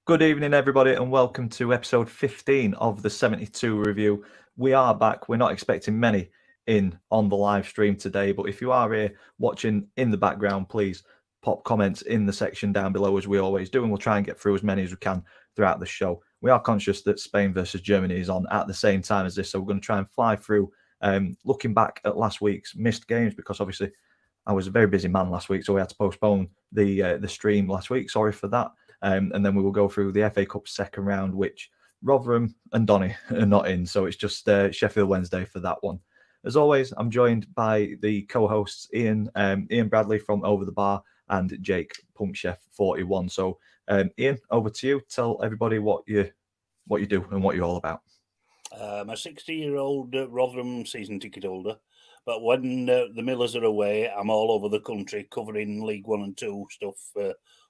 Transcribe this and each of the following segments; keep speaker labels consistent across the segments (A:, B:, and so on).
A: Good evening, everybody, and welcome to episode 15 of the 72 review. We are back. We're not expecting many in on the live stream today, but if you are here watching in the background, please pop comments in the section down below as we always do, and we'll try and get through as many as we can throughout the show. We are conscious that Spain versus Germany is on at the same time as this, so we're going to try and fly through looking back at last week's missed games, because obviously I was a very busy man last week, so we had to postpone the stream last week. Sorry for that. And then we will go through the FA Cup second round, which Rotherham and Donny are not in. So it's just Sheffield Wednesday for that one. As always, I'm joined by the co-hosts Ian Bradley from Over the Bar and Jake Punkchef 41. So Ian, over to you. Tell everybody what you do and what you're all about.
B: I'm a 60-year-old Rotherham season ticket holder, but when the Millers are away, I'm all over the country covering League 1 and 2 stuff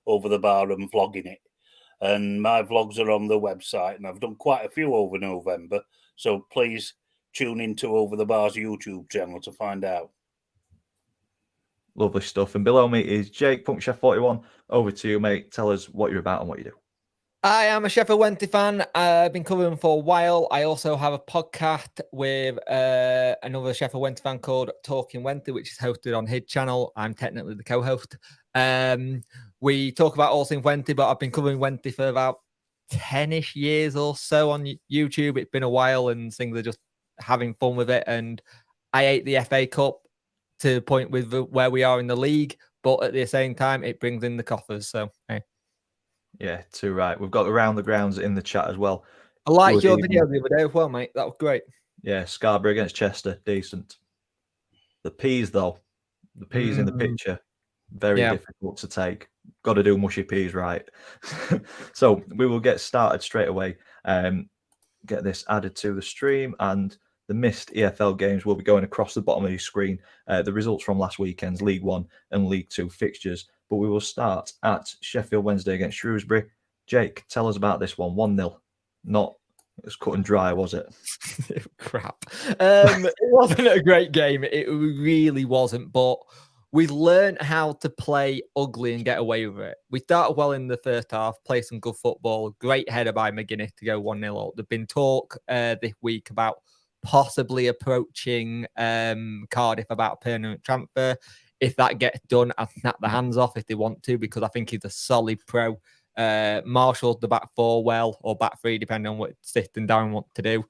B: over the bar and vlogging it. And my vlogs are on the website, and I've done quite a few over November. So please tune into Over the Bar's YouTube channel to find out.
A: Lovely stuff. And below me is Jake Punkchef 41. Over to you, mate. Tell us what you're about and what you do.
C: I am a Sheffield Wednesday fan. I've been covering for a while. I also have a podcast with another Sheffield Wednesday fan called Talking Wednesday, which is hosted on his channel. I'm technically the co-host. We talk about all things Wednesday, but I've been covering Wednesday for about 10-ish years or so on YouTube. It's been a while, and things are just having fun with it. And I hate the FA Cup to the point with where we are in the league, but at the same time, it brings in the coffers. So, hey.
A: Yeah, too right. We've got Around the Grounds in the chat as well.
C: I liked your video the other day as well, mate. That was great.
A: Yeah, Scarborough against Chester, decent. The peas, though. The peas in the picture, very difficult to take. Got to do mushy peas right. So we will get started straight away. Get this added to the stream, and the missed EFL games will be going across the bottom of your screen. The results from last weekend's League 1 and League 2 fixtures. But we will start at Sheffield Wednesday against Shrewsbury. Jake, tell us about this one. 1-0. Not as cut and dry, was it?
C: Crap. It wasn't a great game. It really wasn't. But we learned how to play ugly and get away with it. We started well in the first half, played some good football. Great header by McGuinness to go 1-0 up. There's been talk this week about possibly approaching Cardiff about a permanent transfer. If that gets done, I'll snap the hands off if they want to, because I think he's a solid pro. Marshall's the back four well, or back three, depending on what Sitting Down want to do.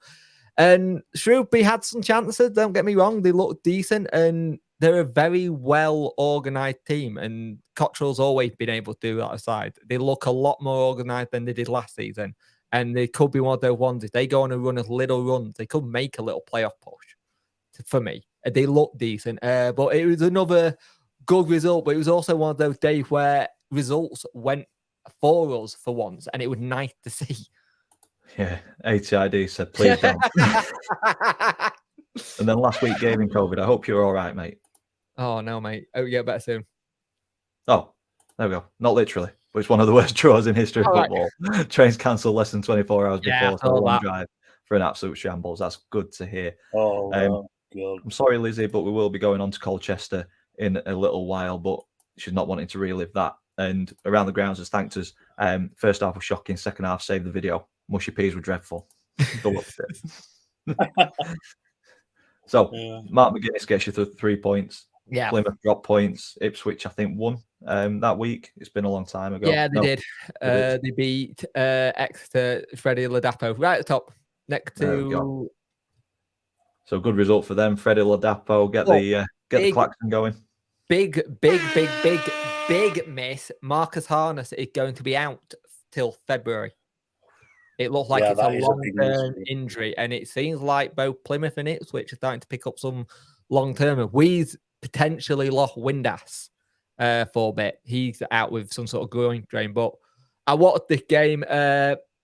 C: And Shrewsbury had some chances, don't get me wrong. They look decent, and they're a very well-organised team, and Cottrell's always been able to do that aside. They look a lot more organised than they did last season, and they could be one of those ones. If they go on and run a little runs, they could make a little playoff push, for me. They look decent, but it was another good result. But it was also one of those days where results went for us for once, and it was nice to see.
A: Yeah, ATID said, please don't. And then last week, gaming COVID. I hope you're all right, mate.
C: Oh, no, mate. Oh, get better soon.
A: Oh, there we go. Not literally, but it's one of the worst draws in history of football. Right. Trains cancelled less than 24 hours before, so a long drive for an absolute shambles. That's good to hear.
B: God.
A: I'm sorry, Lizzie, but we will be going on to Colchester in a little while, but she's not wanting to relive that. And Around the Grounds has thanked us. First half was shocking, second half saved the video. Mushy peas were dreadful. So, Mark McGuinness gets you through 3 points.
C: Yeah.
A: Plymouth dropped points. Ipswich, I think, won that week. It's been a long time ago.
C: Yeah, they did. They beat Exeter, Freddie Ladapo, right at the top, next to...
A: So good result for them. Freddie Ladapo, get the klaxon going.
C: Big miss. Marcus Harness is going to be out till February. It looks like it's a long-term injury, and it seems like both Plymouth and Ipswich are starting to pick up some long-term. We've potentially lost Windass for a bit. He's out with some sort of groin strain, but I watched this game.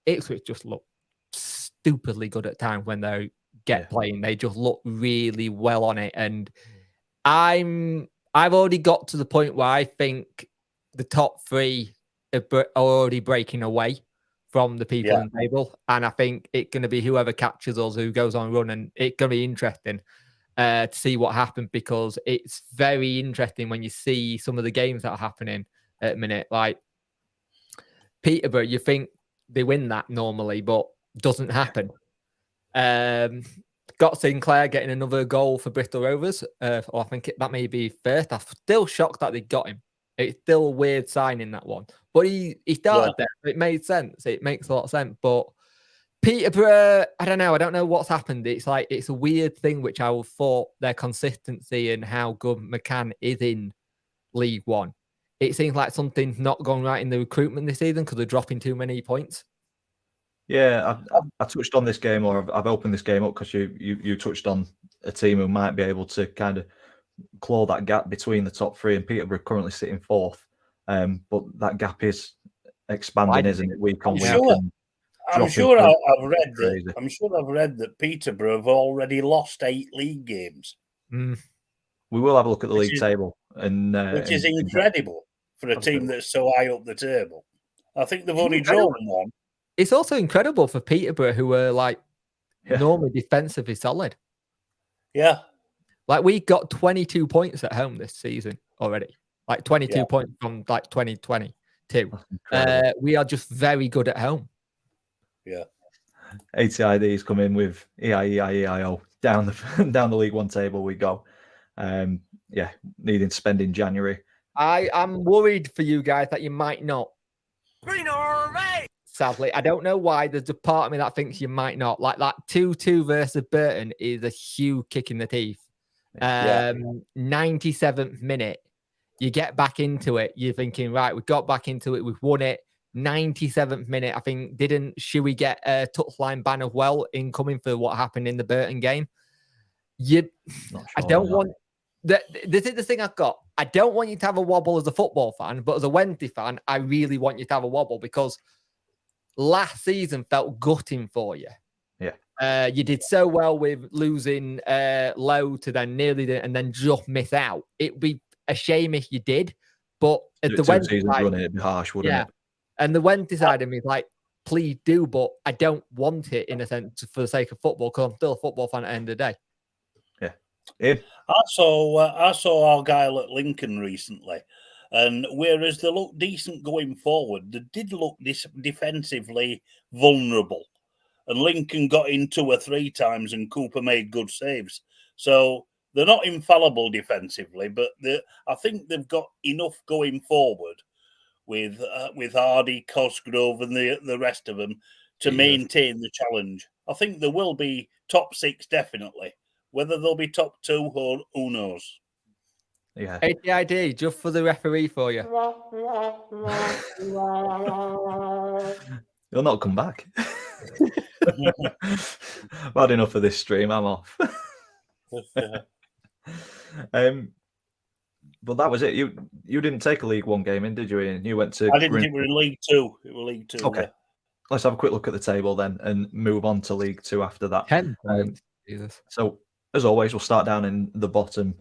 C: Ipswich just look stupidly good at times when they playing. They just look really well on it, and I've already got to the point where I think the top three are already breaking away from the people in the table, and I think it's going to be whoever catches us who goes on run, and it's going to be interesting to see what happens, because it's very interesting when you see some of the games that are happening at the minute. Like Peterborough, you think they win that normally, but doesn't happen. Got Sinclair getting another goal for Bristol Rovers. Or I think that may be first. I'm still shocked that they got him. It's still a weird signing, that one. But he started there. It made sense. It makes a lot of sense. But Peterborough, I don't know. I don't know what's happened. It's like it's a weird thing, which I would thought their consistency and how good McCann is in League One. It seems like something's not going right in the recruitment this season because they're dropping too many points.
A: Yeah, I touched on this game, or I've opened this game up because you touched on a team who might be able to kind of claw that gap between the top three, and Peterborough currently sitting fourth. But that gap is expanding, isn't it? Week on week.
B: I'm sure I've read that Peterborough have already lost 8 league games.
C: Mm.
A: We will have a look at the league table, and
B: which is incredible for a team that's so high up the table. I think they've only drawn one.
C: It's also incredible for Peterborough, who are like normally defensively solid.
B: Yeah.
C: Like we got 22 points at home this season already. Like 22 points from like 2022. We are just very good at home.
B: Yeah.
A: ATID's come in with EIO down the League One table we go. Needing to spend in January.
C: I'm worried for you guys that you might not. Green or red? Sadly, I don't know why. There's a part of me that thinks you might not. Like that 2-2 versus Burton is a huge kick in the teeth. 97th minute, you get back into it. You're thinking, right, we got back into it. We've won it. 97th minute, I think, didn't Shuey get a touchline ban as well in coming for what happened in the Burton game? I don't want... This is the thing I've got. I don't want you to have a wobble as a football fan, but as a Wednesday fan, I really want you to have a wobble because last season felt gutting for you.
A: Yeah.
C: You did so well with losing low to then nearly and then just miss out. It'd be a shame if you did, but at the Wednesday side,
A: it'd be harsh, wouldn't it?
C: And the Wednesday side of me is like, please do, but I don't want it in a sense for the sake of football because I'm still a football fan at the end of the day.
A: Yeah.
B: I saw Argyle at Lincoln recently, and whereas they looked decent going forward, they did look defensively vulnerable. And Lincoln got in 2 or 3 times, and Cooper made good saves. So they're not infallible defensively, but I think they've got enough going forward with Hardy, Cosgrove, and the rest of them to maintain the challenge. I think there will be top 6 definitely. Whether they'll be top 2 or who knows.
A: Yeah.
C: ATID, just for the referee for you.
A: He'll not come back. I've had enough of this stream. I'm off. But that was it. You didn't take a League One game in, did you, Ian? You went to...
B: I didn't. It was League Two. It was League Two.
A: Okay. Let's have a quick look at the table then and move on to League Two after that.
C: 10 points. Jesus.
A: So, as always, we'll start down in the bottom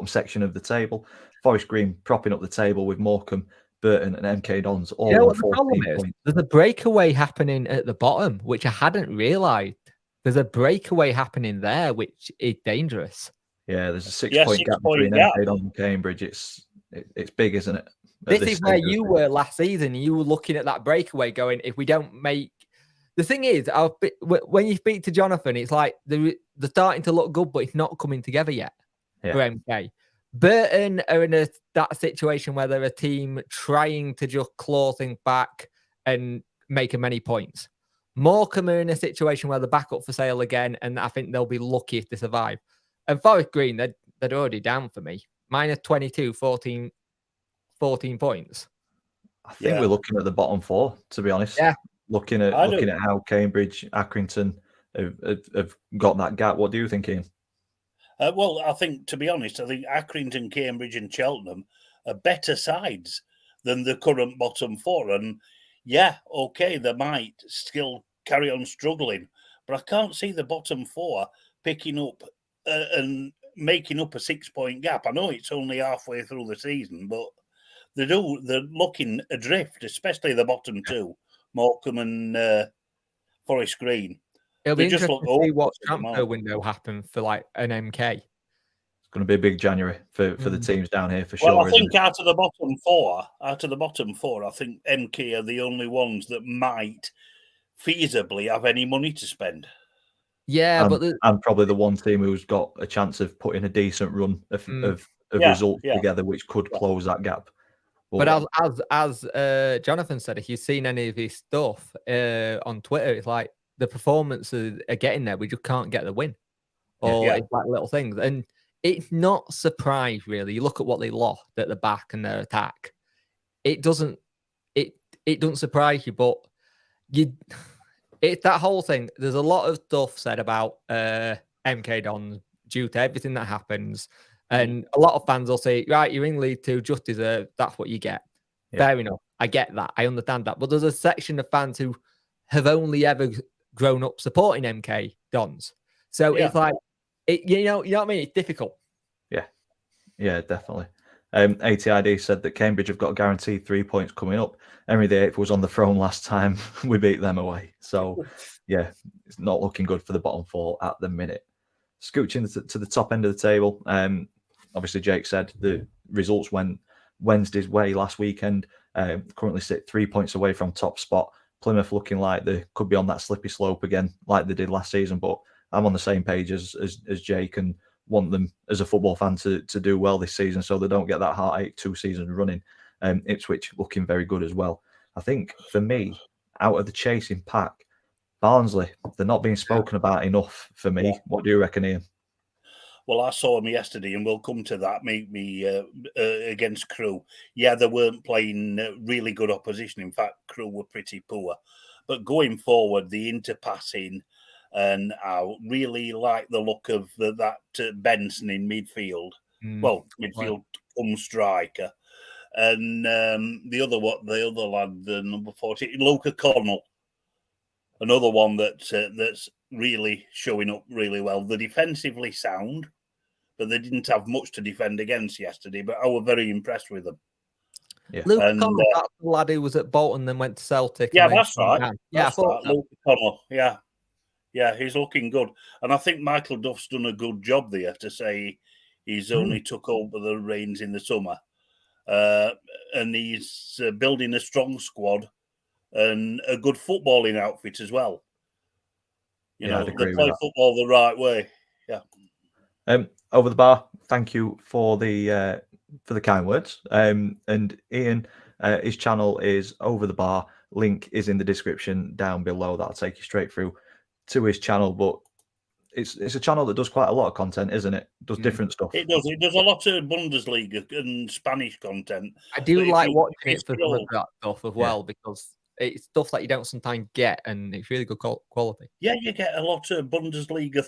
A: section of the table. Forest Green propping up the table with Morecambe, Burton and MK Dons all on 14 points.
C: There's a breakaway happening at the bottom, which I hadn't realised. There's a breakaway happening there, which is dangerous.
A: Yeah, there's a 6-point gap between MK Dons and Cambridge. It's big, isn't it?
C: This is where you were last season. You were looking at that breakaway going, if we don't make... The thing is, when you speak to Jonathan, it's like they're starting to look good, but it's not coming together yet for MK. Burton are in that situation where they're a team trying to just claw things back and make many points. Morecambe are in a situation where they're back up for sale again, and I think they'll be lucky if they survive. And Forest Green, they're already down for me. Minus 22, 14 points.
A: I think we're looking at the bottom 4, to be honest.
C: Yeah.
A: Looking at how Cambridge, Accrington have got that gap. What do you think, Ian?
B: Well, I think, to be honest, Accrington, Cambridge and Cheltenham are better sides than the current bottom 4. And they might still carry on struggling, but I can't see the bottom 4 picking up and making up a 6-point gap. I know it's only halfway through the season, but they're looking adrift, especially the bottom 2. Morecambe and Forest Green.
C: It'll be interesting to see what transfer window happened for like an MK.
A: going to be a big January for the teams down here for
B: Well,
A: sure.
B: I think out of the bottom four, I think MK are the only ones that might feasibly have any money to spend.
C: Yeah, but
A: and probably the one team who's got a chance of putting a decent run of results together, which could close that gap.
C: But as Jonathan said, if you've seen any of his stuff on Twitter, it's like the performances are getting there. We just can't get the win, or it's like little things, and it's not a surprise really. You look at what they lost at the back and their attack. It doesn't surprise you, but it's that whole thing. There's a lot of stuff said about MK Dons due to everything that happens. And a lot of fans will say, right, you're in League Two, just deserve. That's what you get. Yeah. Fair enough. I get that. I understand that. But there's a section of fans who have only ever grown up supporting MK Dons. So it's like, you know what I mean? It's difficult.
A: Yeah, definitely. ATID said that Cambridge have got guaranteed 3 points coming up. Henry VIII was on the throne last time. We beat them away. So, yeah, it's not looking good for the bottom four at the minute. Scooching to the top end of the table. Obviously, Jake said the results went Wednesday's way last weekend. Currently sit 3 points away from top spot. Plymouth looking like they could be on that slippy slope again, like they did last season. But I'm on the same page as Jake and want them as a football fan to do well this season, so they don't get that heartache 2 seasons running. Ipswich looking very good as well. I think for me, out of the chasing pack, Barnsley, they're not being spoken about enough for me. Yeah. What do you reckon, Ian?
B: Well, I saw them yesterday, and we'll come to that. Me against Crewe. Yeah, they weren't playing really good opposition. In fact, Crewe were pretty poor. But going forward, the interpassing, and I really like the look of that Benson in midfield. Well, midfield come striker, and the other lad, the number 40, Luca Connell, another one that's really showing up really well. They're defensively sound, but they didn't have much to defend against yesterday. But I was very impressed with them.
C: Yeah. Luca Connell, that's the lad who was at Bolton, then went to Celtic.
B: Yeah, that's right.
C: Yeah,
B: that's right. Luca Connell. Yeah, he's looking good. And I think Michael Duff's done a good job there to say he's only took over the reins in the summer. And he's building a strong squad and a good footballing outfit as well. You know, they play football the right way. Yeah.
A: Over the bar, thank you for the kind words. And Ian, his channel is Over the Bar. Link is in the description down below. That'll take you straight through to his channel. But it's a channel that does quite a lot of content, isn't it? Does different stuff.
B: It does. It does a lot of Bundesliga and Spanish content.
C: I do like watching it for some of that stuff as well, because it's stuff that you don't sometimes get, and it's really good quality.
B: Yeah, you get a lot of Bundesliga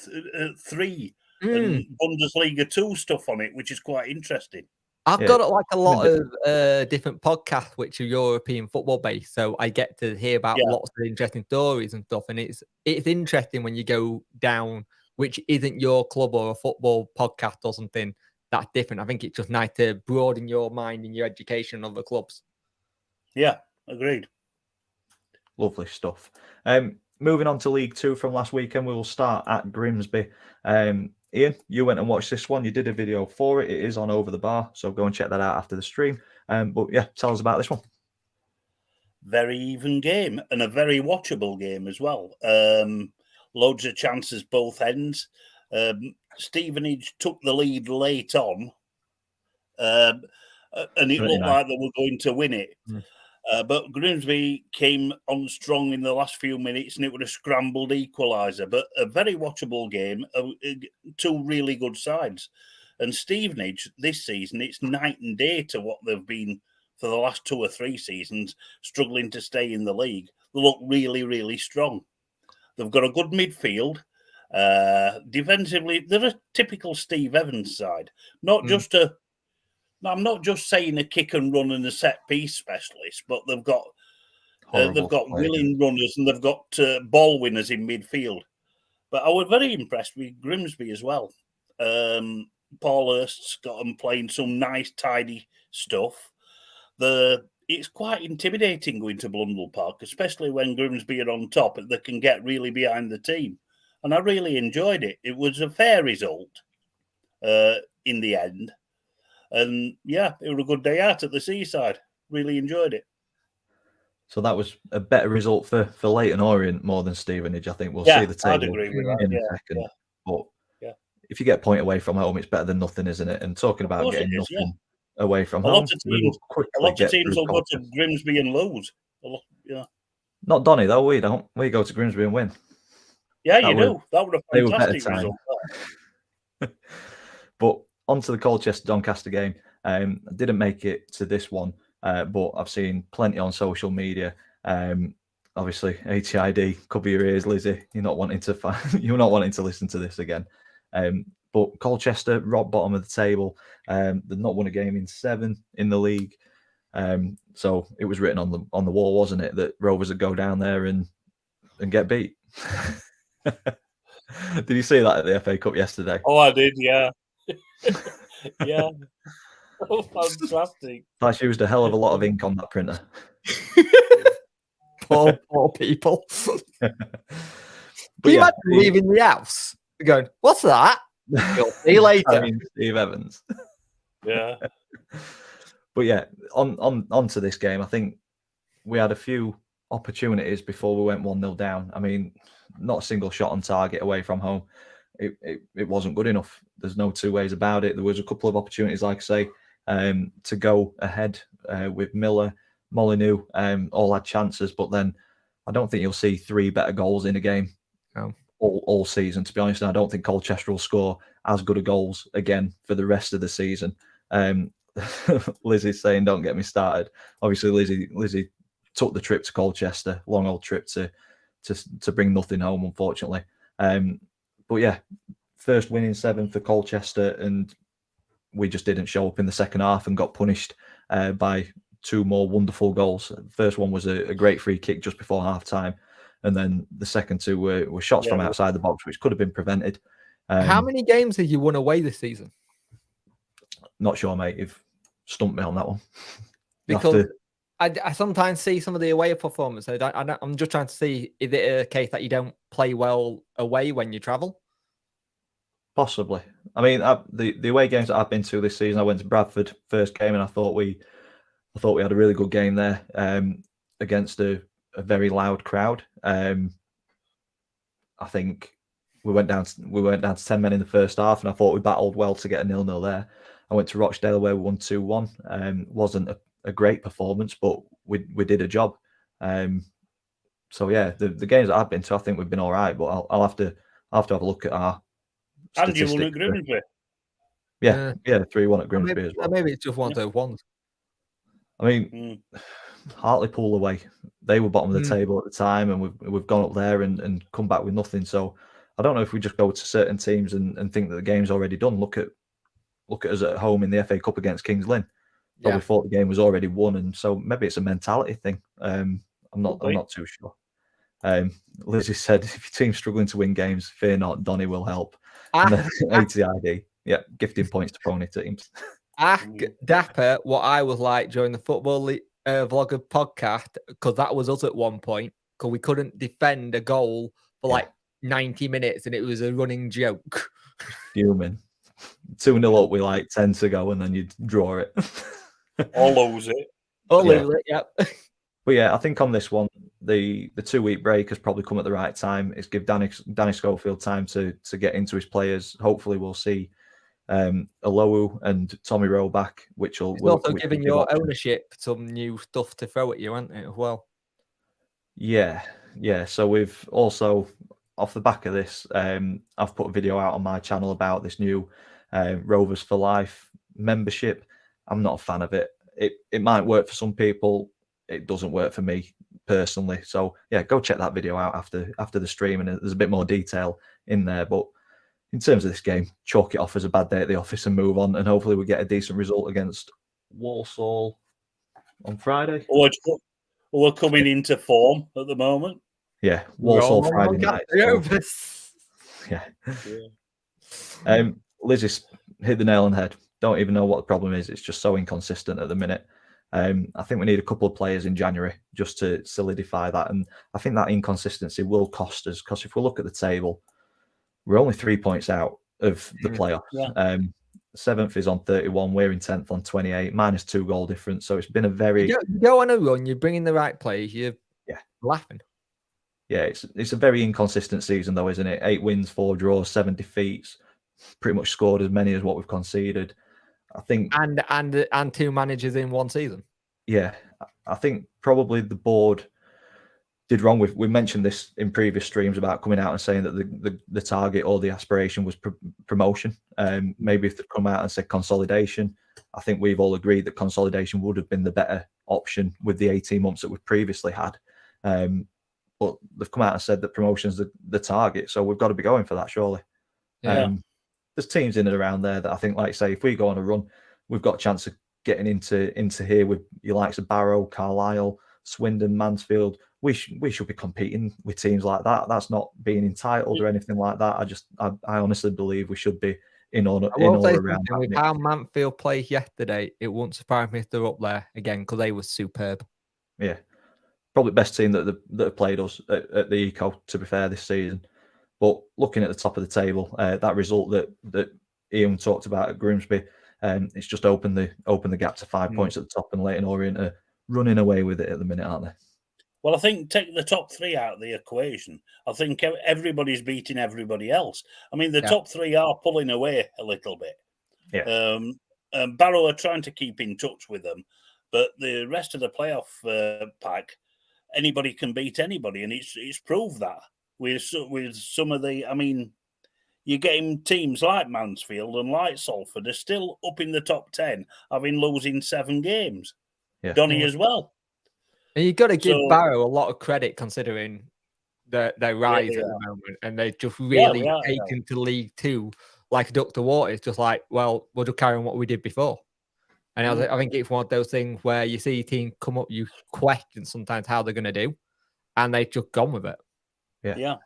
B: 3 and Bundesliga 2 stuff on it, which is quite interesting.
C: I've got like a lot of different podcasts which are European football based, so I get to hear about lots of interesting stories and stuff. And it's interesting when you go down, which isn't your club or a football podcast or something that's different. I think it's just nice to broaden your mind and your education of the clubs.
B: Yeah, agreed.
A: Lovely stuff. Moving on to League Two from last weekend, we will start at Grimsby. Ian, you went and watched this one. You did a video for it. It is on Over the Bar, so go and check that out after the stream. But yeah, tell us about this one.
B: Very even game and a very watchable game as well. Loads of chances both ends. Stevenage took the lead late on, and it looked like they were going to win it. But Grimsby came on strong in the last few minutes, and it was a scrambled equaliser. But a very watchable game, 2 really good sides. And Stevenage this season, it's night and day to what they've been for the last 2 or 3 seasons, struggling to stay in the league. They look really, really strong. They've got a good midfield. Defensively, they're a typical Steve Evans side, not just a. I'm not just saying a kick and run and a set piece specialist, but they've got willing runners and they've got ball winners in midfield. But I was very impressed with Grimsby as well. Paul Hurst's got them playing some nice, tidy stuff. It's quite intimidating going to Blundell Park, especially when Grimsby are on top. They can get really behind the team. And I really enjoyed it. It was a fair result. in the end. And yeah, it was a good day out at the seaside. Really enjoyed it.
A: So that was a better result for Leighton Orient more than Stevenage. I think we'll
B: Yeah,
A: see the table
B: I'd agree with that.
A: in
B: Yeah,
A: a second.
B: yeah,
A: But
B: yeah.
A: if you get a point away from home, it's better than nothing, isn't it? And talking about
B: course it
A: getting
B: is, yeah.
A: nothing away from
B: A
A: home,
B: lot of
A: we will
B: teams,
A: quickly get through
B: will go to
A: Colchester.
B: Grimsby and lose. Yeah,
A: Not Donny though. We don't. We go to Grimsby and win.
B: yeah,
A: That
B: you
A: were-
B: do. That would
A: they
B: a
A: were better
B: fantastic
A: time.
B: result.
A: But on to the Colchester-Doncaster game. I didn't make it to this one, but I've seen plenty on social media. Obviously, ATID, cover your ears, Lizzie. You're not wanting to listen to this again. But Colchester, rock bottom of the table. They've not won a game in 7 in the league. So it was written on the wall, wasn't it, that Rovers would go down there and get beat. Did you see that at the FA Cup yesterday?
B: Oh, I did, yeah. Yeah. Oh, fantastic.
A: I used a hell of a lot of ink on that printer.
C: Poor people.
A: But
C: Can you
A: yeah,
C: imagine leaving the house going, what's that? You'll see later.
A: I mean, Steve Evans.
B: Yeah.
A: But yeah, on to this game. I think we had a few opportunities before we went 1-0 down. I mean, not a single shot on target away from home. It wasn't good enough. There's no two ways about it. There was a couple of opportunities, like I say, to go ahead with Miller, Molyneux, all had chances, but then I don't think you'll see 3 better goals in a game all season, to be honest. And I don't think Colchester will score as good a goals again for the rest of the season. Lizzie's saying, don't get me started. Obviously, Lizzie took the trip to Colchester, long old trip to bring nothing home, unfortunately. But yeah, first win in 7 for Colchester, and we just didn't show up in the second half and got punished by 2 more wonderful goals. The first one was a great free kick just before half time, and then the second 2 were shots from outside the box, which could have been prevented.
C: How many games have you won away this season?
A: Not sure, mate. You've stumped me on that one.
C: Because I sometimes see some of the away performances. I'm just trying to see, is it a case that you don't play well away when you travel?
A: Possibly. I mean, the away games that I've been to this season, I went to Bradford first game, and I thought we had a really good game there against a very loud crowd. I think we went down to 10 men in the first half, and I thought we battled well to get a 0-0 there. I went to Rochdale where we won 2-1. Wasn't a great performance, but we did a job. So yeah, the games that I've been to, I think we've been all right. But I'll have to have a look at our
B: And you won at Grimsby.
A: Yeah, 3-1 at Grimsby as well.
C: Maybe it's just one of those ones.
A: I mean, Hartlepool away, they were bottom of the table at the time, and we've gone up there and come back with nothing. So I don't know if we just go to certain teams and think that the game's already done. Look at us at home in the FA Cup against Kings Lynn. Probably thought the game was already won, and so maybe it's a mentality thing. I'm not too sure. Lizzie said, if your team's struggling to win games, fear not, Donny will help. And then ATID, gifting points to pony teams.
C: Ask Dapper what I was like during the Football Vlogger podcast, because that was us at one point, because we couldn't defend a goal for like 90 minutes, and it was a running joke.
A: Human. 2-0 up with like 10 to go, and then you draw it.
B: Or lose it.
C: Lose it, yep.
A: But yeah, I think on this one, the 2-week break has probably come at the right time. It's give Danny Schofield time to get into his players. Hopefully, we'll see Alowu and Tommy Rowe back, which will
C: also giving your ownership some new stuff to throw at you, aren't it, as well?
A: Yeah. So we've also, off the back of this, I've put a video out on my channel about this new Rovers for Life membership. I'm not a fan of it. It might work for some people. It doesn't work for me personally. So yeah, go check that video out after the stream, and there's a bit more detail in there. But in terms of this game, chalk it off as a bad day at the office and move on, and hopefully we get a decent result against Walsall on Friday.
B: We're coming into form at the moment.
A: Yeah, Walsall Friday night. Yeah. Lizzie's hit the nail on the head. Don't even know what the problem is. It's just so inconsistent at the minute. I think we need a couple of players in January just to solidify that. And I think that inconsistency will cost us, because if we look at the table, we're only 3 points out of the playoffs. 7th is on 31. We're in 10th on 28, minus 2 goal difference. So it's been a very
C: you go on a run. You're bringing the right players. You're laughing.
A: Yeah, it's a very inconsistent season though, isn't it? 8 wins, 4 draws, 7 defeats. Pretty much scored as many as what we've conceded. I think,
C: and 2 managers in one season.
A: Yeah, I think probably the board did wrong with. We mentioned this in previous streams about coming out and saying that the target or the aspiration was promotion. Maybe if they'd come out and said consolidation, I think we've all agreed that consolidation would have been the better option with the 18 months that we've previously had. But they've come out and said that promotion's the target, so we've got to be going for that, surely.
C: Yeah.
A: There's teams in and around there that I think, like say, if we go on a run, we've got a chance of getting into here with your likes of Barrow, Carlisle, Swindon, Mansfield. We should be competing with teams like that. That's not being entitled or anything like that. I honestly believe we should be in all around.
C: With how Mansfield played yesterday, it wouldn't surprise me if they're up there again because they were superb.
A: Yeah, probably best team that have played us at the Eco, to be fair, this season. But looking at the top of the table, that result that Ian talked about at Grimsby, it's just opened the gap to 5 points at the top, and Leyton Orient are running away with it at the minute, aren't they?
B: Well, I think take the top 3 out of the equation. I think everybody's beating everybody else. I mean, the top 3 are pulling away a little bit.
A: Yeah.
B: Barrow are trying to keep in touch with them, but the rest of the playoff pack, anybody can beat anybody, and it's proved that with some of the. I mean, you're getting teams like Mansfield and like Salford are still up in the top 10, having losing 7 games.
A: Yeah.
B: Donny as well.
C: And you've got to give Barrow a lot of credit considering their rise at the moment, and they've just really taken to League 2 like a duck to water. It's just like, well, we'll just carry on what we did before. And I think it's one of those things where you see a team come up, you question sometimes how they're going to do, and they've just gone with it.
B: Yeah,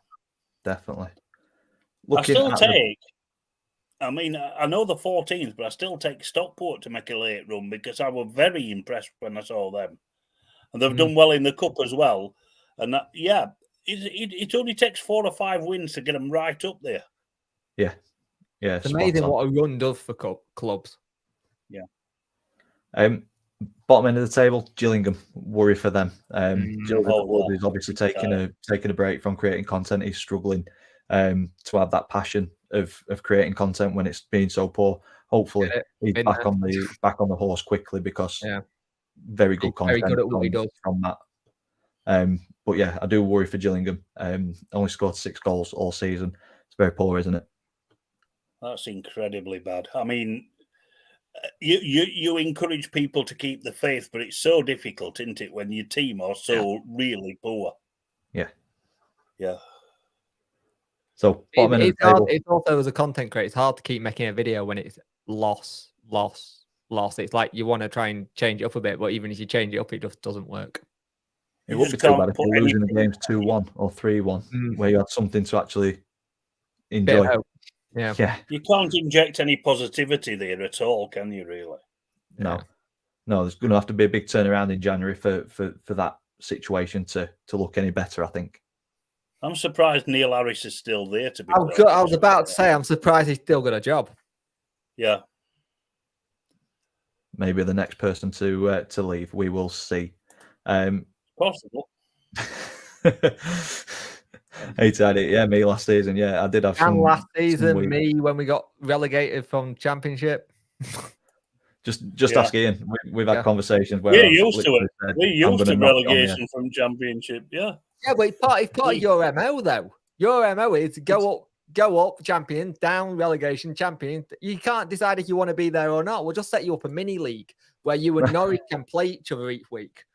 A: definitely.
B: I know the 14th, but I still take Stockport to make a late run because I was very impressed when I saw them. And they've done well in the Cup as well. And it only takes 4 or 5 wins to get them right up there.
A: Yeah.
C: It's amazing what a run does for clubs.
B: Yeah.
A: Bottom end of the table, Gillingham. Worry for them. Gillingham is obviously taking a break from creating content. He's struggling to have that passion of creating content when it's been so poor. Hopefully he's back on the horse quickly because very good content.
C: Very good at what he does
A: from that. But yeah, I do worry for Gillingham. Only scored 6 goals all season. It's very poor, isn't it?
B: That's incredibly bad. I mean, you encourage people to keep the faith, but it's so difficult, isn't it, when your team are so really poor?
A: Yeah.
B: Yeah.
A: So
C: it's also as a content creator, it's hard to keep making a video when it's loss. It's like you want to try and change it up a bit, but even if you change it up, it just doesn't work.
A: It wouldn't be too bad if you're losing the games 2-1 or 3-1, where you had something to actually enjoy.
C: Yeah.
B: You can't inject any positivity there at all, can you? Really?
A: No. There's going to have to be a big turnaround in January for that situation to look any better, I think.
B: I'm surprised Neil Harris is still there. To be,
C: I was about to say, I'm surprised he's still got a job.
B: Yeah.
A: Maybe the next person to leave. We will see.
B: Possible.
A: Me last season. Yeah, I did have some.
C: And last season, me when we got relegated from Championship.
A: Just ask Ian. We've had conversations where
B: we're used to it. We're used to relegation from Championship. Yeah.
C: Yeah, but it's part of your MO though. Your MO is go up, champion, down, relegation, champion. You can't decide if you want to be there or not. We'll just set you up a mini league where you and Norwich can play each other each week.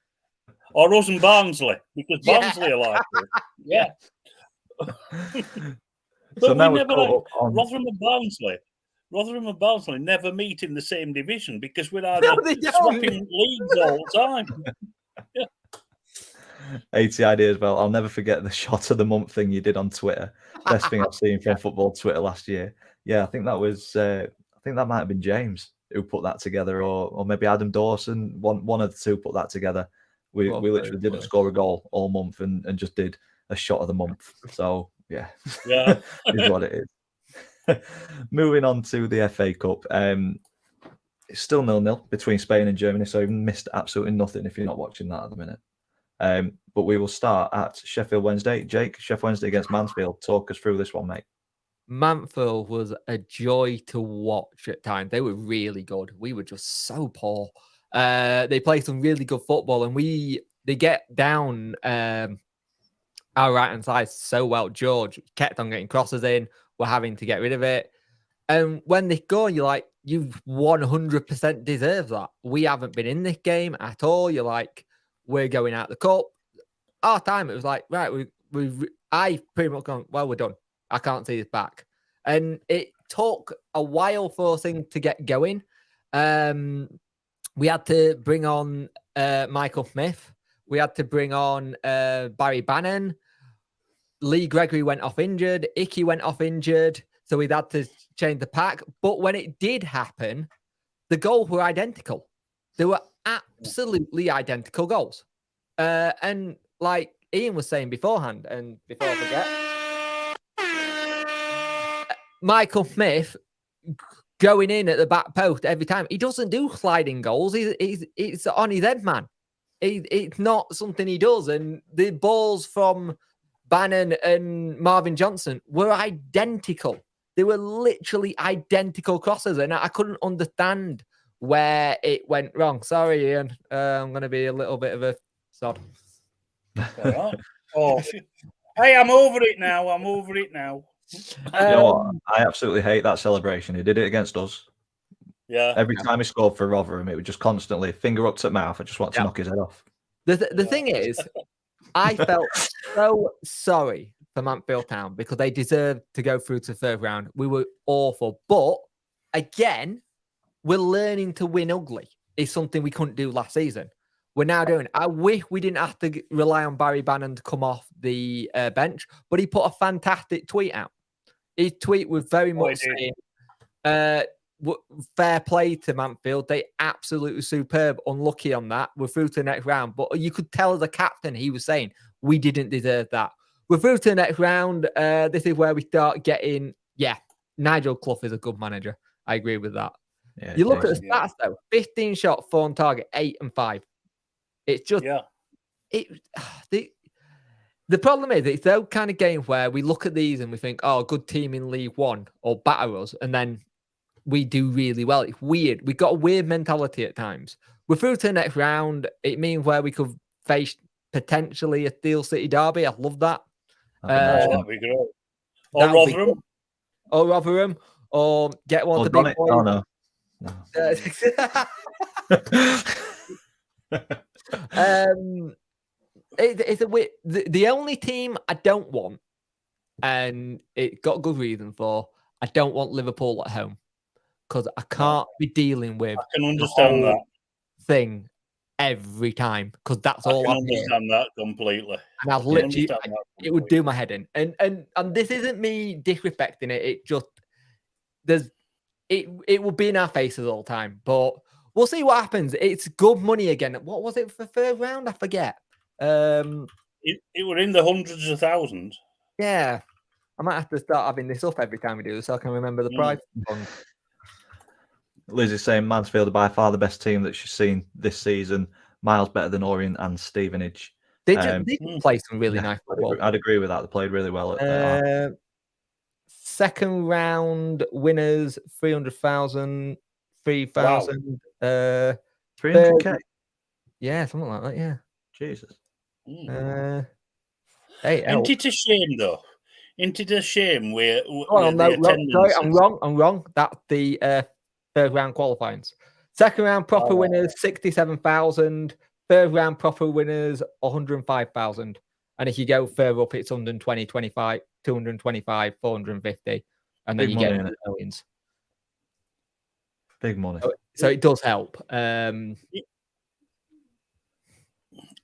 B: Or us and Barnsley, because Barnsley are like it. Yeah.
A: So now we're
B: Rotherham and Barnsley never meet in the same division because we're either swapping leagues all the time. Yeah.
A: 80 ideas. Well, I'll never forget the shot of the month thing you did on Twitter. Best thing I've seen from football Twitter last year. Yeah, I think that was. I think that might have been James who put that together, or maybe Adam Dawson. One of the two put that together. We literally didn't score a goal all month and just did a shot of the month. So yeah, is what it is. Moving on to the FA Cup. It's still 0-0 between Spain and Germany, so you've missed absolutely nothing if you're not watching that at the minute. But we will start at Sheffield Wednesday. Jake, Sheffield Wednesday against Mansfield. Talk us through this one, mate.
C: Mansfield was a joy to watch at times. They were really good. We were just so poor. They play some really good football, and they get down our right hand side so well. George kept on getting crosses in. We're having to get rid of it. And when they go, you're like, you 100% deserve that. We haven't been in this game at all. You're like, we're going out the cup. Our time, it was like, right, I pretty much gone, well, we're done. I can't see this back. And it took a while for things to get going. We had to bring on Michael Smith. We had to bring on Barry Bannon. Lee Gregory went off injured. Icky went off injured. So we had to change the pack. But when it did happen, the goals were identical. They were absolutely identical goals. And like Ian was saying beforehand, and before I forget, Michael Smith going in at the back post every time. He doesn't do sliding goals. It's on his head, man. It's not something he does. And the balls from Bannon and Marvin Johnson were identical. They were literally identical crosses, and I couldn't understand where it went wrong. Sorry, Ian. I'm going to be a little bit of a sod.
B: All right. Oh, hey, I'm over it now.
A: You know what? I absolutely hate that celebration. He did it against us.
B: Yeah.
A: Every time he scored for Rotherham, it was just constantly finger up to mouth. I just want to knock his head off.
C: The thing is, I felt so sorry for Mansfield Town because they deserved to go through to the third round. We were awful. But again, we're learning to win ugly. It's something we couldn't do last season. We're now doing. I wish we didn't have to rely on Barry Bannon to come off the bench, but he put a fantastic tweet out. His tweet was very much saying, fair play to Mansfield. They absolutely superb. Unlucky on that. We're through to the next round. But you could tell as a captain, he was saying, we didn't deserve that. We're through to the next round. This is where we start getting, Nigel Clough is a good manager. I agree with that. Yeah, you look at the stats, though. 15 shots, 4 on target, 8 and 5. It's just, the problem is, it's those kind of games where we look at these and we think, oh, good team in League One or batter us, and then we do really well. It's weird. We've got a weird mentality at times. We're through to the next round. It means where we could face potentially a Steel City derby. I love that.
B: That'd be great. Or Rotherham.
C: Or Rotherham. Or get one of the big boys.
A: Oh, no.
C: It's a weird, the only team I don't want, and it got good reason for, I don't want Liverpool at home because I can't be dealing with.
B: I can understand that
C: thing every time because that's all
B: I understand that completely.
C: And I literally, it would do my head in. And this isn't me disrespecting it. It just it will be in our faces all the time. But we'll see what happens. It's good money again. What was it for third round? I forget.
B: It were in the hundreds of thousands.
C: Yeah, I might have to start having this up every time we do this so I can remember the price.
A: Liz is saying Mansfield are by far the best team that she's seen this season. Miles better than Orient and Stevenage.
C: They play some really nice football.
A: I'd agree with that. They played really well.
C: Second round winners, 300,000, 3,000.
A: 300k?
C: Yeah, something like that, yeah.
A: Jesus.
B: Isn't it a shame, though? Isn't it a shame where
C: sorry, I'm wrong. That's the third round qualifyings. Second round proper winners, 67,000. Third round proper winners, 105,000. And if you go further up, it's 120, 25, 225, 450. And then you get into the millions.
A: Big money.
C: So it does help.
B: Isn't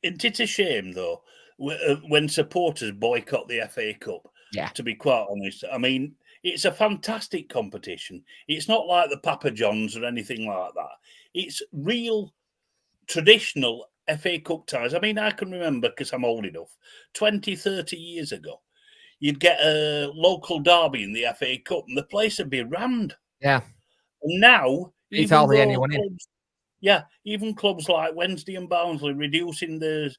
B: it a shame, though, when supporters boycott the FA Cup?
C: Yeah.
B: To be quite honest, I mean, it's a fantastic competition. It's not like the Papa Johns or anything like that. It's real, traditional FA Cup ties. I mean, I can remember, because I'm old enough, 20, 30 years ago, you'd get a local derby in the FA Cup, and the place would be rammed.
C: Yeah.
B: And now,
C: It's
B: even
C: hardly
B: though
C: anyone in.
B: clubs, yeah, even clubs like Wednesday and Barnsley reducing the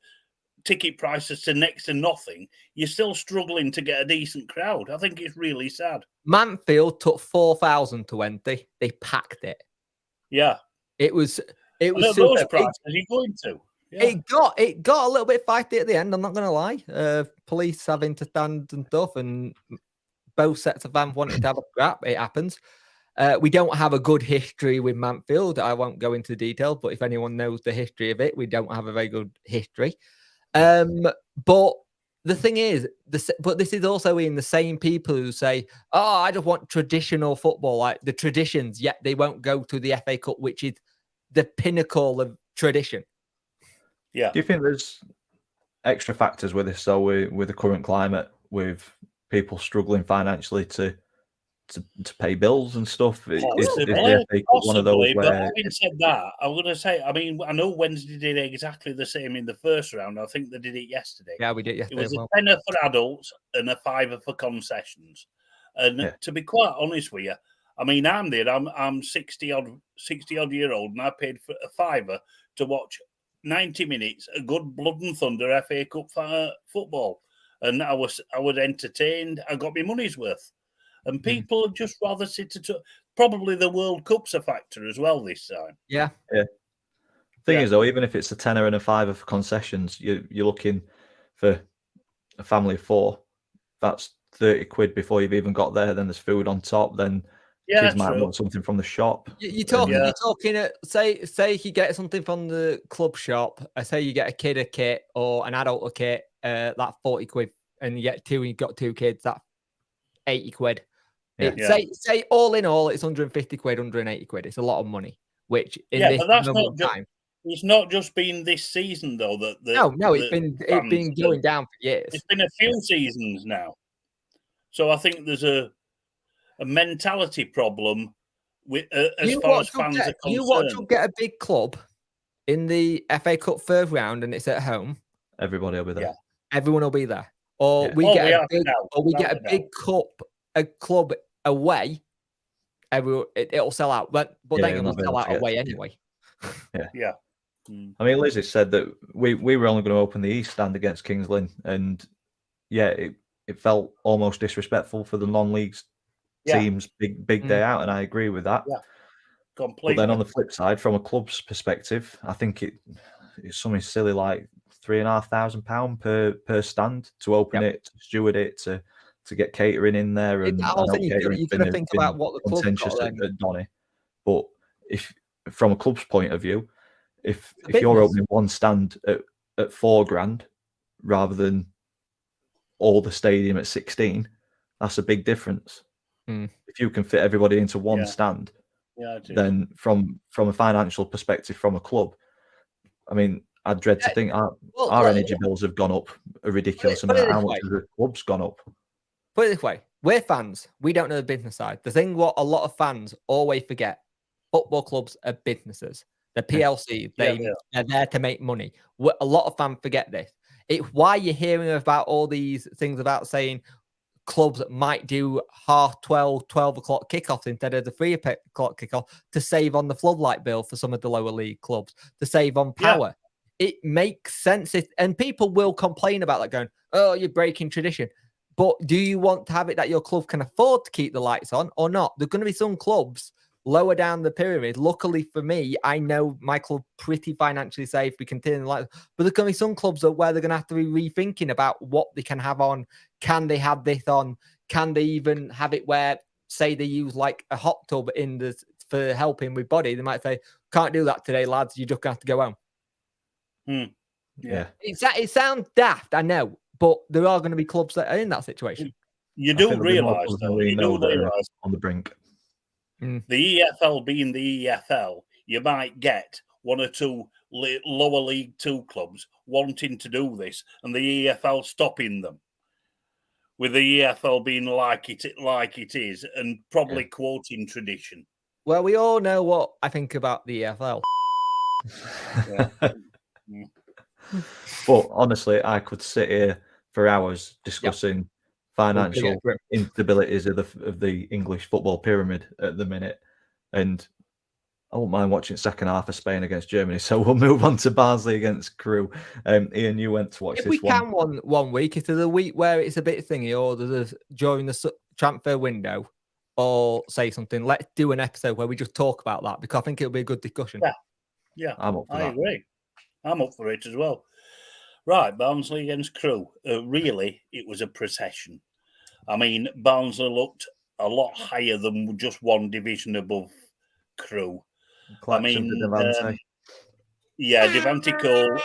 B: ticket prices to next to nothing, you're still struggling to get a decent crowd. I think it's really sad.
C: Mansfield took 4,000 to empty. They packed it.
B: Yeah.
C: It was
B: And at
C: super.
B: those prices, you're going to. Yeah.
C: It got a little bit fighty at the end. I'm not going to lie. Police having to stand and stuff, and both sets of fans wanted to have a scrap. It happens. We don't have a good history with Mansfield. I won't go into detail, but if anyone knows the history of it, we don't have a very good history. But the thing is, but this is also in the same people who say, "Oh, I just want traditional football, like the traditions." Yet they won't go to the FA Cup, which is the pinnacle of tradition.
B: Yeah.
A: Do you think there's extra factors with this? So with the current climate, with people struggling financially to pay bills and stuff, is the FA Cup one of those
B: But
A: where?
B: having said that, I'm going to say, I mean, I know Wednesday did exactly the same in the first round. I think they did it yesterday.
C: Yeah, we did
B: It
C: yesterday.
B: was a tenner for adults and a fiver for concessions. And to be quite honest with you, I mean, I'm there. I'm 60 odd year old, and I paid for a fiver to watch 90 minutes of good blood and thunder FA Cup football, and I was entertained. I got my money's worth, and people would just rather sit at. Probably the World Cup's a factor as well this time.
C: Yeah.
A: Thing is, though, even if it's a tenner and a fiver for concessions, you're looking for a family of four. That's 30 quid before you've even got there. Then there's food on top. Then kids might want something from the shop.
C: You're talking at, say you get something from the club shop. I say you get a kid a kit or an adult a kit, that 40 quid, and you get two, and you've got two kids, that's 80 quid. Say all in all, it's 150 quid, 180 quid. It's a lot of money, which in this
B: but that's
C: moment
B: not
C: of time.
B: It's not just been this season though.
C: No, it's been going down for years.
B: It's been a few seasons now. So I think there's a mentality problem with as far as fans are concerned.
C: You watch them get a big club in the FA Cup third round, and it's at home.
A: Everybody will be there.
B: Yeah.
C: Everyone will be there. Or we get a big club away. It'll sell out, but then it'll sell out away anyway.
B: Yeah.
A: I mean, Liz has said that we were only going to open the East stand against Kings Lynn, and it felt almost disrespectful for the non-leagues teams. Big day out, and I agree with that.
B: Yeah, completely.
A: But then on the flip side, from a club's perspective, I think it's something silly like £3,500 per stand to open it, to steward it, to get catering in there, and
C: you're going to think about what the club got
A: at Donny. But if from a club's point of view, if you're opening one stand at £4,000 rather than all the stadium at 16, that's a big difference. If you can fit everybody into one stand, then from a financial perspective, from a club, I mean, I dread to think our energy bills have gone up a ridiculous amount. How much has the club's gone up?
C: Put it this way, we're fans. We don't know the business side. The thing what a lot of fans always forget, football clubs are businesses. They're PLC. They're there to make money. A lot of fans forget this. It's why you're hearing about all these things about saying clubs that might do 12 o'clock kickoffs instead of the 3 o'clock kickoff to save on the floodlight bill for some of the lower league clubs, to save on power. It makes sense. And people will complain about that going, oh, you're breaking tradition. But do you want to have it that your club can afford to keep the lights on or not? There's going to be some clubs lower down the pyramid. Luckily for me, I know my club pretty financially safe. We continue the lights, but there's going to be some clubs where they're going to have to be rethinking about what they can have on. Can they have this on? Can they even have it where, say, they use like a hot tub for helping with body? They might say, can't do that today, lads. You're just going to have to go home.
A: Yeah.
C: It sounds daft, I know. But there are going to be clubs that are in that situation.
B: You do realise, though,
A: on the brink.
B: The EFL being the EFL, you might get one or two lower League 2 clubs wanting to do this, and the EFL stopping them. With the EFL being like it is, and probably quoting tradition.
C: Well, we all know what I think about the EFL.
A: But honestly, I could sit here for hours discussing financial instabilities of the English football pyramid at the minute. And I won't mind watching second half of Spain against Germany. So we'll move on to Barnsley against Crewe. Ian, you went to watch
C: if
A: this
C: we
A: one.
C: can one week, if there's a week where it's a bit thingy, or there's during the transfer window, or say something, let's do an episode where we just talk about that, because I think it'll be a good discussion.
B: Yeah,
A: I'm up for that.
B: agree. I'm up for it as well. Right, Barnsley against Crewe. Really, it was a procession. I mean, Barnsley looked a lot higher than just one division above Crewe. Devante Cole,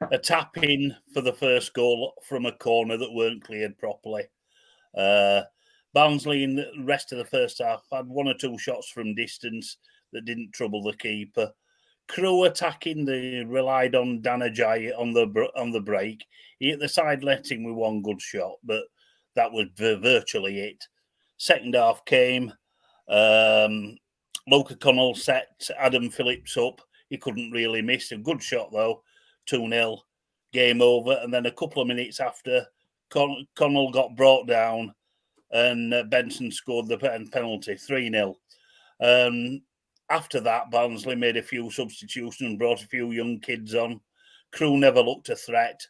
B: a tap in for the first goal from a corner that weren't cleared properly. Barnsley in the rest of the first half had one or two shots from distance that didn't trouble the keeper. Crewe attacking, they relied on Danajay on the break. He hit the side letting with one good shot, but that was virtually it. Second half came. Luke Connell set Adam Phillips up. He couldn't really miss. A good shot, though. 2-0. Game over. And then a couple of minutes after, Connell got brought down and Benson scored the penalty, 3-0. After that, Barnsley made a few substitutions and brought a few young kids on. Crewe never looked a threat.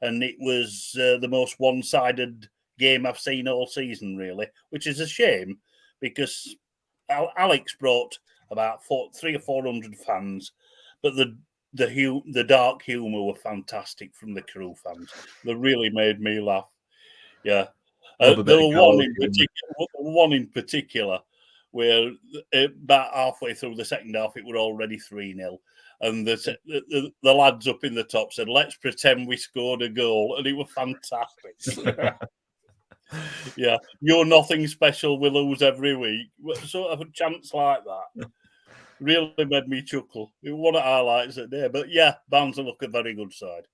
B: And it was the most one-sided game I've seen all season, really, which is a shame because Alex brought about 300 or 400 fans, but the dark humour were fantastic from the Crewe fans. They really made me laugh. Yeah. There were one in particular where about halfway through the second half, it were already 3-0. And the lads up in the top said, let's pretend we scored a goal. And it was fantastic. Yeah, you're nothing special. We lose every week. Sort of a chance like that really made me chuckle. It was one of the highlights of the day. But yeah, Barnsley look a very good side.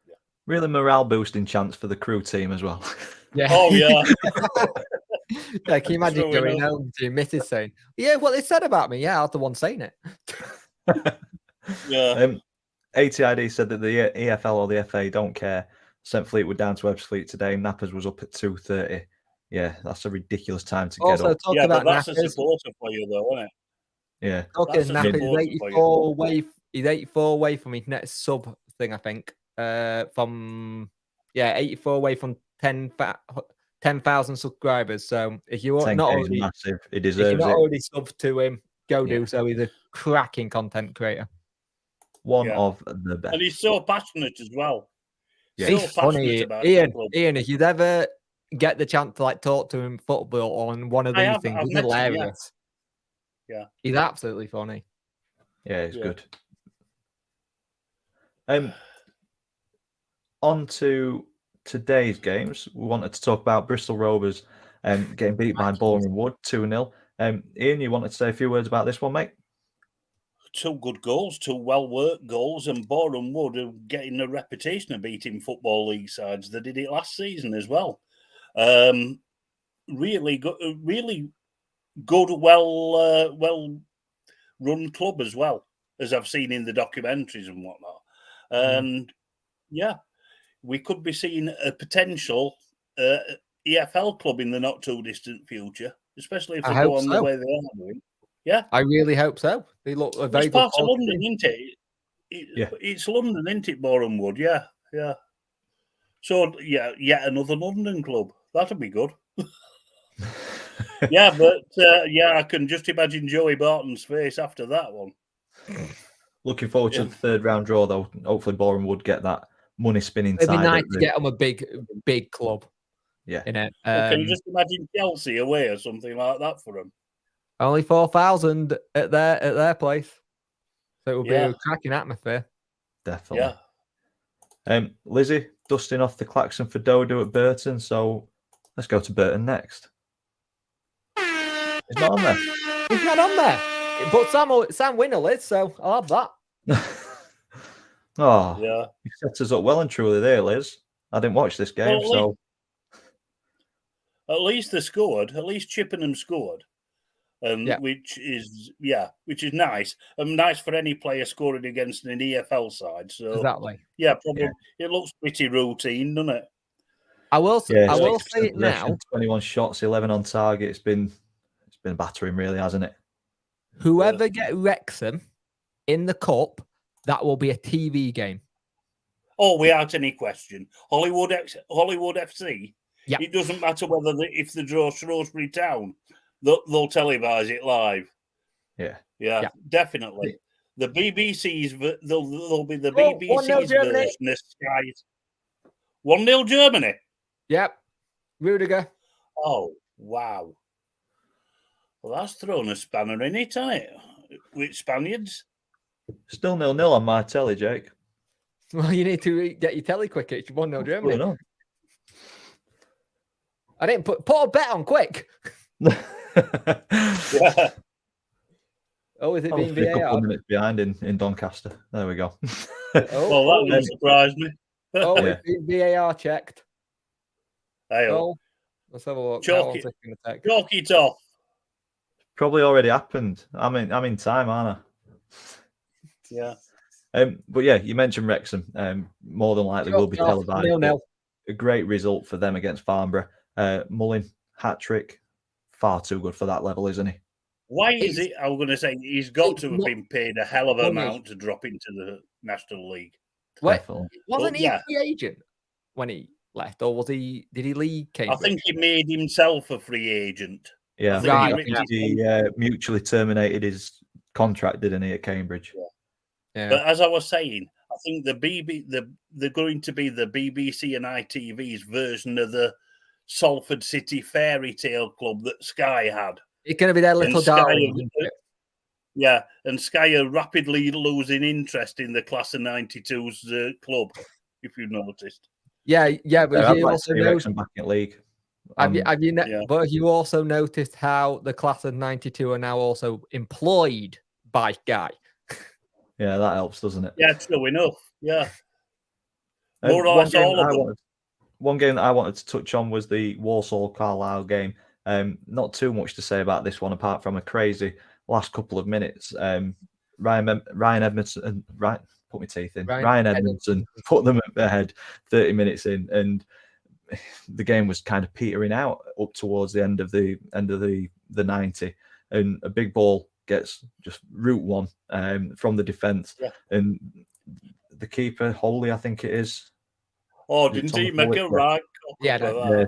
A: Yeah. Really morale boosting chance for the Crewe team as well.
C: Yeah.
B: Oh yeah.
C: Yeah, can you imagine going home to your missus saying, "Yeah, what they said about me? Yeah, I was the one saying it."
B: Yeah.
A: ATID said that the EFL or the FA don't care. St Fleetwood down to Ebbsfleet today. Nappers was up at 2:30. Yeah, that's a ridiculous time to get up.
B: Yeah, but that's a supporter for you, though, isn't it?
A: Yeah.
C: Talking Nappers, he's 84 away. He's 84 away from his next sub thing, I think. 84 away from 10,000 subscribers. So if you're not already
A: massive, he deserves
C: if you're not
A: it.
C: already subbed to him, go do so. He's a cracking content creator.
A: One of the best.
B: And he's so passionate as well.
C: Yeah. He's funny. Ian, if you'd ever get the chance to talk to him football on one of these things, he's hilarious.
B: Yeah.
C: He's absolutely funny.
A: Yeah, he's good. On to today's games. We wanted to talk about Bristol Rovers getting beat by Boreham Wood 2-0. Ian, you wanted to say a few words about this one, mate?
B: Two good goals, two well-worked goals, and Boreham Wood are getting a reputation of beating Football League sides. They did it last season as well. Really good, well-run club as well, as I've seen in the documentaries and whatnot. And we could be seeing a potential EFL club in the not-too-distant future, especially if they go on the way they are doing. Yeah,
C: I really hope so. They look a very
B: it's part of London, isn't it? It's London, isn't it, Boreham Wood? Yeah. So, yet another London club. That'd be good. I can just imagine Joey Barton's face after that one.
A: Looking forward to the third round draw, though. Hopefully, Boreham Wood get that money spinning.
C: It'd be nice to get them a big club.
A: Yeah.
C: In it.
B: Can you just imagine Chelsea away or something like that for them?
C: Only 4,000 at their place, so it would be a cracking atmosphere.
A: Definitely. Yeah. Lizzie dusting off the klaxon for Dodo at Burton, so let's go to Burton next. He's not on there.
C: He's not on there. But Sam Winnell is, so I'll have that.
A: You set us up well and truly there, Liz. I didn't watch this game, so
B: at least they scored. At least Chippenham scored. Which is nice, and nice for any player scoring against an EFL side. So
C: exactly,
B: probably it looks pretty routine, doesn't it?
C: I will say it
A: 60%
C: now.
A: possession, 21 shots, 11 on target. It's been a battering, really, hasn't it?
C: Whoever get Wrexham in the cup, that will be a TV game.
B: Oh, without any question. Hollywood FC.
C: Yeah.
B: It doesn't matter whether if they draw Shrewsbury Town, they'll televise it live.
A: Yeah,
B: Definitely. The BBC's there'll be the
C: Oh,
B: BBC's
C: 1-0 Germany.
B: version of Sky's 1-0 Germany.
C: Yep, Rudiger.
B: Oh wow! Well, that's thrown a spanner in it, hasn't it? With Spaniards.
A: Still 0-0 on my telly, Jake.
C: Well, you need to get your telly quick. It's 1-0 Germany.
A: On?
C: I didn't put a bet on quick.
B: Yeah.
C: Oh, is it
A: I was
C: being
A: a couple
C: VAR?
A: of minutes behind in Doncaster. There we go.
C: Oh,
B: Well, that wouldn't surprise me.
C: oh,
A: Yeah.
C: it's been VAR checked.
B: Hey,
C: Oh, let's have a look.
B: Chalk
C: How long's
B: it.
C: this gonna take?
B: Chalk it off.
A: Probably already happened. I'm in time, aren't
B: Yeah.
A: I? But yeah, you mentioned Wrexham. More than likely will be televised.
C: 0-0.
A: A great result for them against Farnborough. Mullin hat trick, far too good for that level, isn't he?
B: Why is it? I was going to say he's got to have
C: not-
B: been paid a hell of an
C: Money.
B: amount to drop into the National League.
C: Wait,
A: Definitely.
C: wasn't
B: Well,
C: he
B: yeah.
C: a free agent when he left, or was he? Did he leave Cambridge?
B: I think he made himself a free agent.
A: Yeah,
B: I think
C: Right,
B: he ripped his
A: he mutually terminated his contract, didn't he, at Cambridge?
C: Yeah.
B: But as I was saying, I think they're going to be the BBC and ITV's version of the Salford City Fairy Tale Club that Sky had.
C: It's going to be their little
B: Sky-
C: darling. isn't it?
B: Yeah, and Sky are rapidly losing interest in the Class of 92's club, if you've noticed.
C: Yeah, but
A: Yeah, I'd
C: you
A: like to
C: also
A: see
C: know.
A: Wrexham back in league.
C: Have you
B: Yeah.
C: but have you also noticed how the class of 92 are now also employed by Sky?
A: Yeah, that helps, doesn't it?
B: Yeah, true enough. Yeah. More or less all of them.
A: One game that I wanted to touch on was the Walsall-Carlisle game. Not too much to say about this one, apart from a crazy last couple of minutes. Ryan Edmondson, put my teeth in. Ryan Edmondson put them ahead 30 minutes in, and the game was kind of petering out up towards the end of the 90, and a big ball gets just route one from the defence, and the keeper, Holy, I think it is.
B: Oh, didn't he make a right?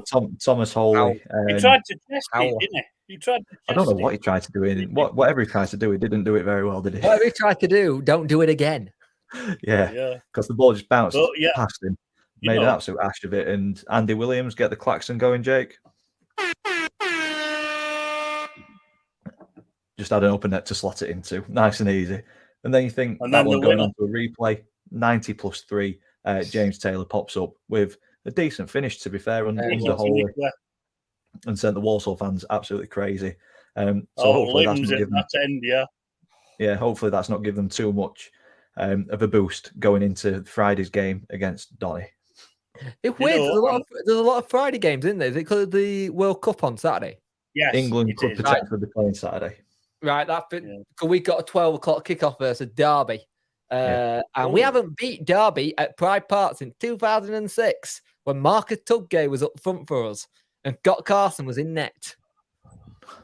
A: Thomas Holy.
B: He tried to test it, didn't he? He tried to test
A: I don't know
B: it.
A: what he tried to do. Whatever he tried to do, he didn't do it very well, did he?
C: Whatever he tried to do, don't do it again.
A: Yeah, because the ball just bounced past him, made an
B: know.
A: absolute ash of it. And Andy Williams, get the klaxon going, Jake. Just had an open net to slot it into, nice and easy. And then you think
B: And
A: that
B: then
A: one
B: the
A: going
B: winner.
A: on to a replay, 90+3. James Taylor pops up with a decent finish, to be fair, under Holy, and sent the Walsall fans absolutely crazy. So hopefully that's not given
B: that end,
A: yeah, hopefully that's not given them too much of a boost going into Friday's game against Donny.
C: It's weird. There's a lot of Friday games, isn't there? Is it because of the World Cup on Saturday?
B: Yes,
A: England could potentially be playing Saturday.
C: Right, because we got a 12 o'clock kickoff versus Derby. And we haven't beat Derby at Pride Park since 2006 when Marcus Tudgay was up front for us and Scott Carson was in net.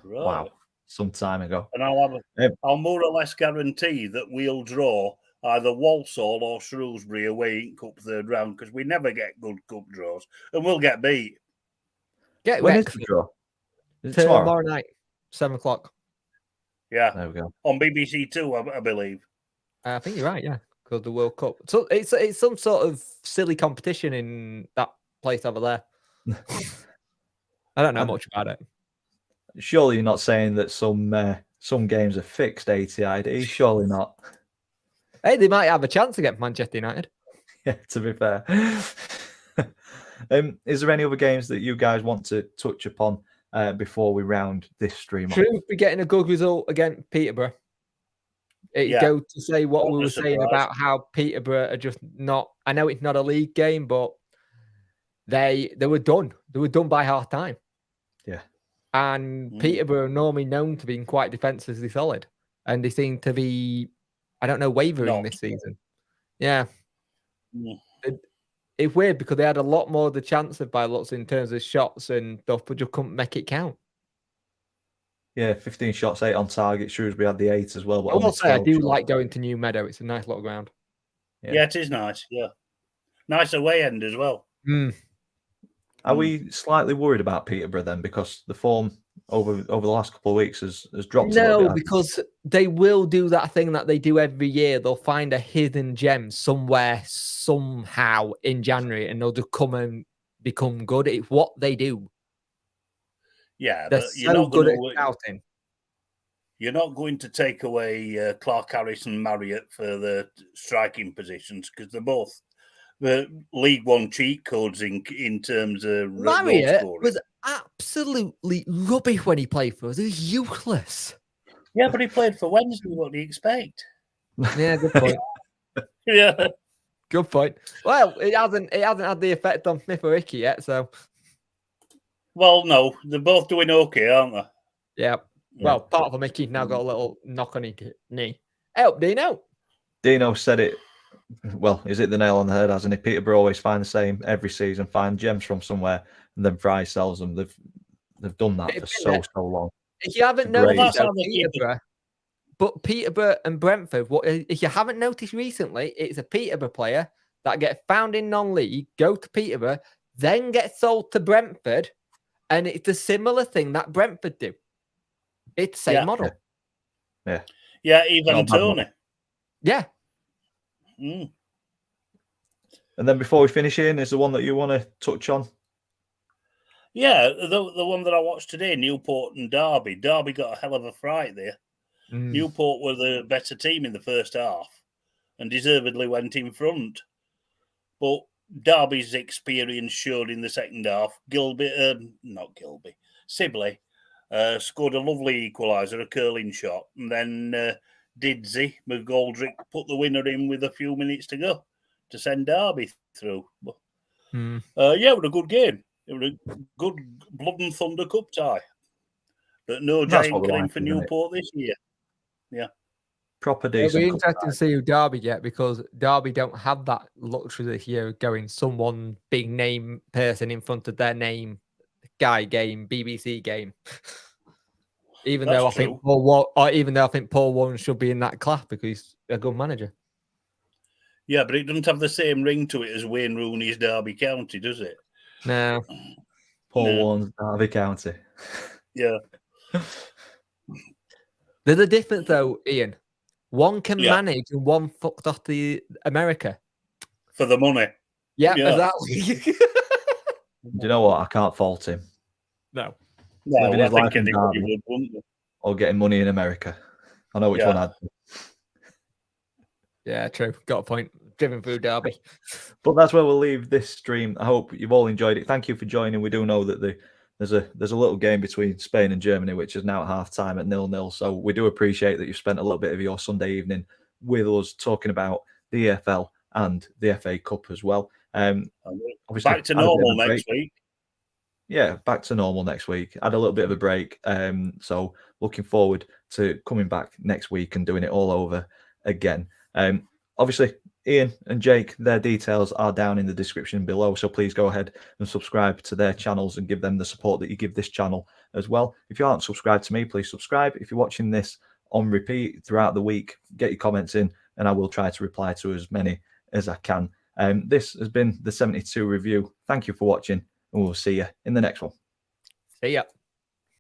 B: Right.
A: Wow, some time ago.
B: And I'll more or less guarantee that we'll draw either Walsall or Shrewsbury away in Cup third round because we never get good cup draws and we'll get beat.
A: When is the draw? Is it tomorrow
C: night, 7 o'clock.
B: Yeah,
A: there we go.
B: On BBC Two, I believe.
C: I think you're right, yeah, because the World Cup. So it's some sort of silly competition in that place over there. I don't know much about it.
A: Surely you're not saying that some games are fixed ATID. Surely not.
C: Hey, they might have a chance against Manchester United.
A: Yeah, to be fair. Is there any other games that you guys want to touch upon before we round this stream off?
C: Shrewsbury getting a good result against Peterborough. It goes to say what we were saying about how Peterborough are just not. I know it's not a league game, but they were done. They were done by half time.
A: Yeah.
C: And Peterborough are normally known to being quite defensively solid, and they seem to be, I don't know, wavering this season. Yeah. it's weird because they had a lot more of the chances by lots in terms of shots and stuff, but just couldn't make it count.
A: Yeah, 15 shots, 8 on target. Shrewsbury had the 8 as well. But
C: I will
A: only
C: say I
A: 12
C: do
A: shots.
C: like going to New Meadow. It's a nice little ground.
B: Yeah, it is nice. Yeah, nice away end as well.
A: Are we slightly worried about Peterborough then, because the form over the last couple of weeks has dropped a little
C: No,
A: bit?
C: because they will do that thing that they do every year. They'll find a hidden gem somewhere, somehow in January, and they'll just come and become good. It's what they do.
B: Yeah,
C: They're
B: but you're
C: so
B: not
C: good at
B: going to.
C: scouting.
B: You're not going to take away Clark Harris and Marriott for the striking positions because they're both the League One cheat codes in terms of goal
C: Marriott
B: scoring.
C: was absolutely rubbish when he played for us. He was useless.
B: Yeah, but he played for Wednesday. What do you expect?
C: Yeah, good point.
B: Yeah.
C: Good point. Well, it hasn't had the effect on Smith or Ricky yet, so
B: Well, no, they're both doing okay, aren't they?
C: yeah. Well, apart from Mickey now got a little knock on his knee. Help, Dino.
A: Dino said it. Well, is it the nail on the head, hasn't he? Peterborough always find the same every season, find gems from somewhere, and then Fry sells them. They've done that for so long.
C: If you haven't
A: Great.
C: noticed, Peterborough and Brentford, if you haven't noticed recently, it's a Peterborough player that gets found in non-league, go to Peterborough, then get sold to Brentford, and it's a similar thing that Brentford do. It's the same model.
A: Yeah,
B: even Tony.
C: Yeah.
A: And then before we finish in, is the one that you want to touch on?
B: Yeah, the one that I watched today, Newport and Derby. Derby got a hell of a fright there. Newport were the better team in the first half and deservedly went in front. But Derby's experience showed in the second half. Sibley scored a lovely equaliser, a curling shot, and then Didsey McGoldrick put the winner in with a few minutes to go to send Derby through. But, it was a good game. It was a good blood and thunder cup tie. But no giant claim for Newport this year. Yeah.
A: Proper decent.
C: It'll be interesting to see who Derby get, because Derby don't have that luxury this year of going someone big name person in front of their name, Guy game, BBC game. Even though I think Paul Warren should be in that class because he's a good manager.
B: Yeah, but it doesn't have the same ring to it as Wayne Rooney's Derby County, does it?
C: No.
A: Paul Warren's Derby County.
B: Yeah.
C: There's a difference though, Ian. One can manage and one fucked off the America.
B: For the money.
C: Yeah, exactly.
A: Do you know what? I can't fault him.
C: No.
A: Living his life in Derby or getting money in America. I know which one I'd do.
C: Yeah, true. Got a point. Driven through Derby.
A: But that's where we'll leave this stream. I hope you've all enjoyed it. Thank you for joining. We do know that there's a little game between Spain and Germany, which is now at half time at 0-0. So we do appreciate that you've spent a little bit of your Sunday evening with us talking about the EFL and the FA Cup as well. Obviously,
B: back to normal next week.
A: Yeah, back to normal next week. Had a little bit of a break. So looking forward to coming back next week and doing it all over again. Obviously, Ian and Jake, their details are down in the description below. So please go ahead and subscribe to their channels and give them the support that you give this channel as well. If you aren't subscribed to me, please subscribe. If you're watching this on repeat throughout the week, get your comments in and I will try to reply to as many as I can. This has been the 72 review. Thank you for watching and we'll see you in the next one.
C: See ya.